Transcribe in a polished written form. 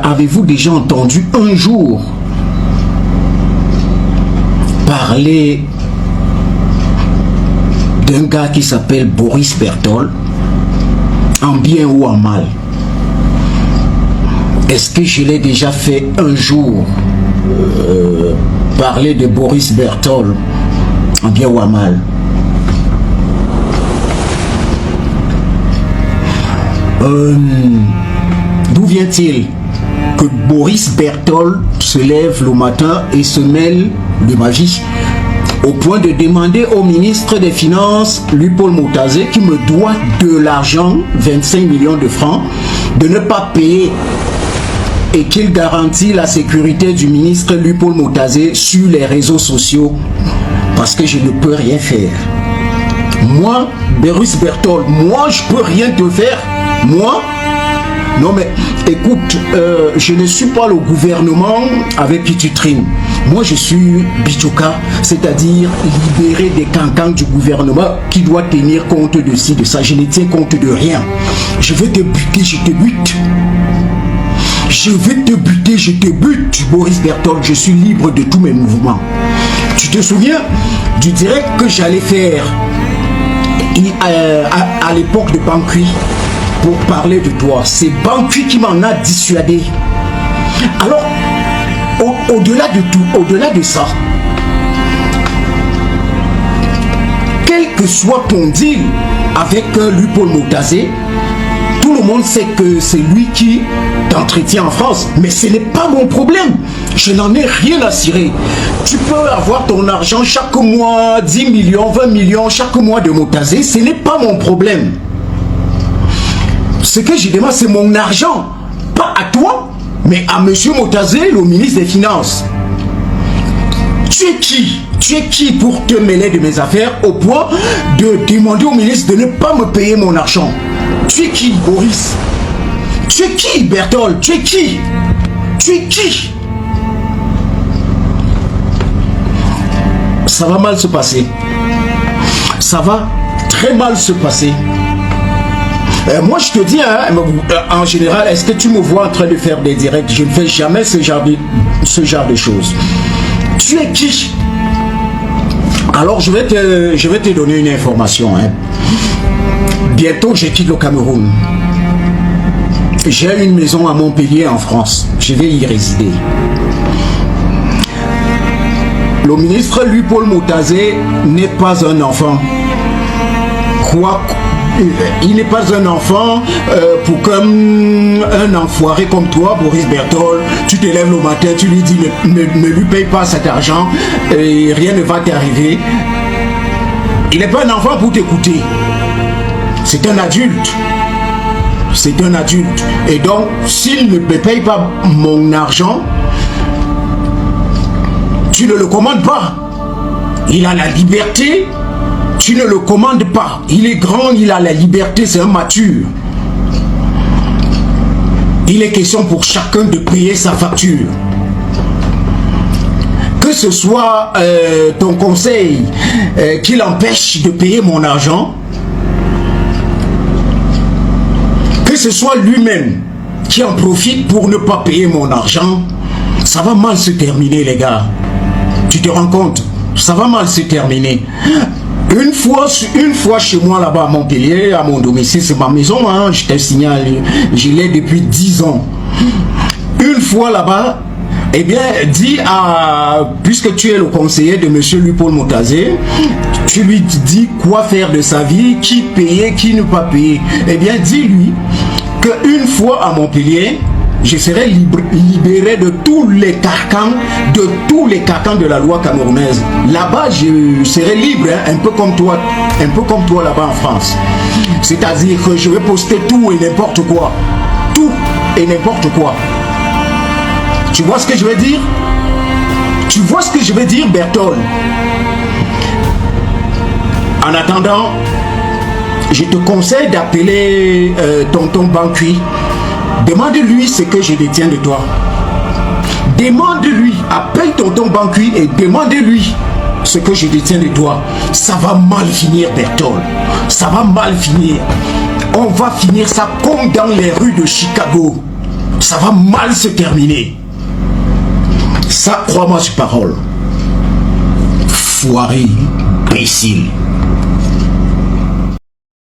avez-vous déjà entendu un jour parler d'un gars qui s'appelle Boris Berthold, en bien ou en mal? Est-ce que je l'ai déjà fait un jour parler de Boris Berthold, en bien ou en mal? D'où vient-il que Boris Berthold se lève le matin et se mêle de magie au point de demander au ministre des Finances, Luc-Paul Moutazé, qui me doit de l'argent, 25 millions de francs, de ne pas payer, et qu'il garantit la sécurité du ministre Luc-Paul Moutazé sur les réseaux sociaux, parce que je ne peux rien faire. Moi, Boris Berthold, moi je peux rien te faire. Moi, non mais écoute, je ne suis pas le gouvernement avec qui tu trimes. Moi je suis Bichouka, c'est-à-dire libéré des cancans du gouvernement qui doit tenir compte de ci, de ça. Je ne tiens compte de rien. Je vais te buter, je te bute. Je vais te buter, je te bute, Boris Berthold. Je suis libre de tous mes mouvements. Tu te souviens du direct que j'allais faire à l'époque de Banqui pour parler de toi? C'est Banqui qui m'en a dissuadé. Alors, au-delà de tout, au-delà de ça, quel que soit ton deal avec Luc-Paul Moutazé, tout le monde sait que c'est lui qui t'entretient en France, mais ce n'est pas mon problème. Je n'en ai rien à cirer. Tu peux avoir ton argent chaque mois, 10 millions, 20 millions chaque mois de Moutazé, ce n'est pas mon problème. Ce que je demande, c'est mon argent, pas à toi, mais à monsieur Moutazé, le ministre des Finances. Tu es qui? Tu es qui pour te mêler de mes affaires au point de demander au ministre de ne pas me payer mon argent? Tu es qui, Boris? Tu es qui, Berthold? Tu es qui? Tu es qui? Ça va mal se passer. Ça va très mal se passer. Moi je te dis, hein, en général, est-ce que tu me vois en train de faire des directs? Je ne fais jamais ce genre de choses. Tu es qui? Alors je vais te donner une information. Hein. Bientôt je quitte le Cameroun. J'ai une maison à Montpellier en France. Je vais y résider. Le ministre Luc-Paul Moutazé n'est pas un enfant. Il n'est pas un enfant pour qu'un enfoiré comme toi, Boris Berthold, tu te lèves le matin, tu lui dis ne lui paye pas cet argent et rien ne va t'arriver. Il n'est pas un enfant pour t'écouter. C'est un adulte. C'est un adulte. Et donc, s'il ne me paye pas mon argent, tu ne le commandes pas. Il a la liberté. Tu ne le commandes pas. Il est grand, il a la liberté, c'est un mature. Il est question pour chacun de payer sa facture. Que ce soit ton conseil qui l'empêche de payer mon argent, que ce soit lui-même qui en profite pour ne pas payer mon argent, ça va mal se terminer, les gars. Tu te rends compte? Ça va mal se terminer. Une fois chez moi là-bas à Montpellier, à mon domicile, c'est ma maison, hein, je te signale, je l'ai depuis 10 ans. Une fois là-bas, eh bien, dis à, puisque tu es le conseiller de monsieur Luc-Paul Moutazé, tu lui dis quoi faire de sa vie, qui payer, qui ne pas payer. Eh bien, dis-lui qu'une fois à Montpellier, je serai libéré de tous les carcans, de la loi camerounaise. Là-bas, je serai libre, hein, un peu comme toi là-bas en France. C'est-à-dire que je vais poster tout et n'importe quoi. Tout et n'importe quoi. Tu vois ce que je veux dire? Tu vois ce que je veux dire, Berthold? En attendant, je te conseille d'appeler tonton Banqui. Demande-lui ce que je détiens de toi. Demande-lui, appelle tonton Banqui et demande-lui ce que je détiens de toi. Ça va mal finir, Berthold. Ça va mal finir. On va finir ça comme dans les rues de Chicago. ça va mal se terminer. Ça, crois-moi sur parole. Foiré, imbécile.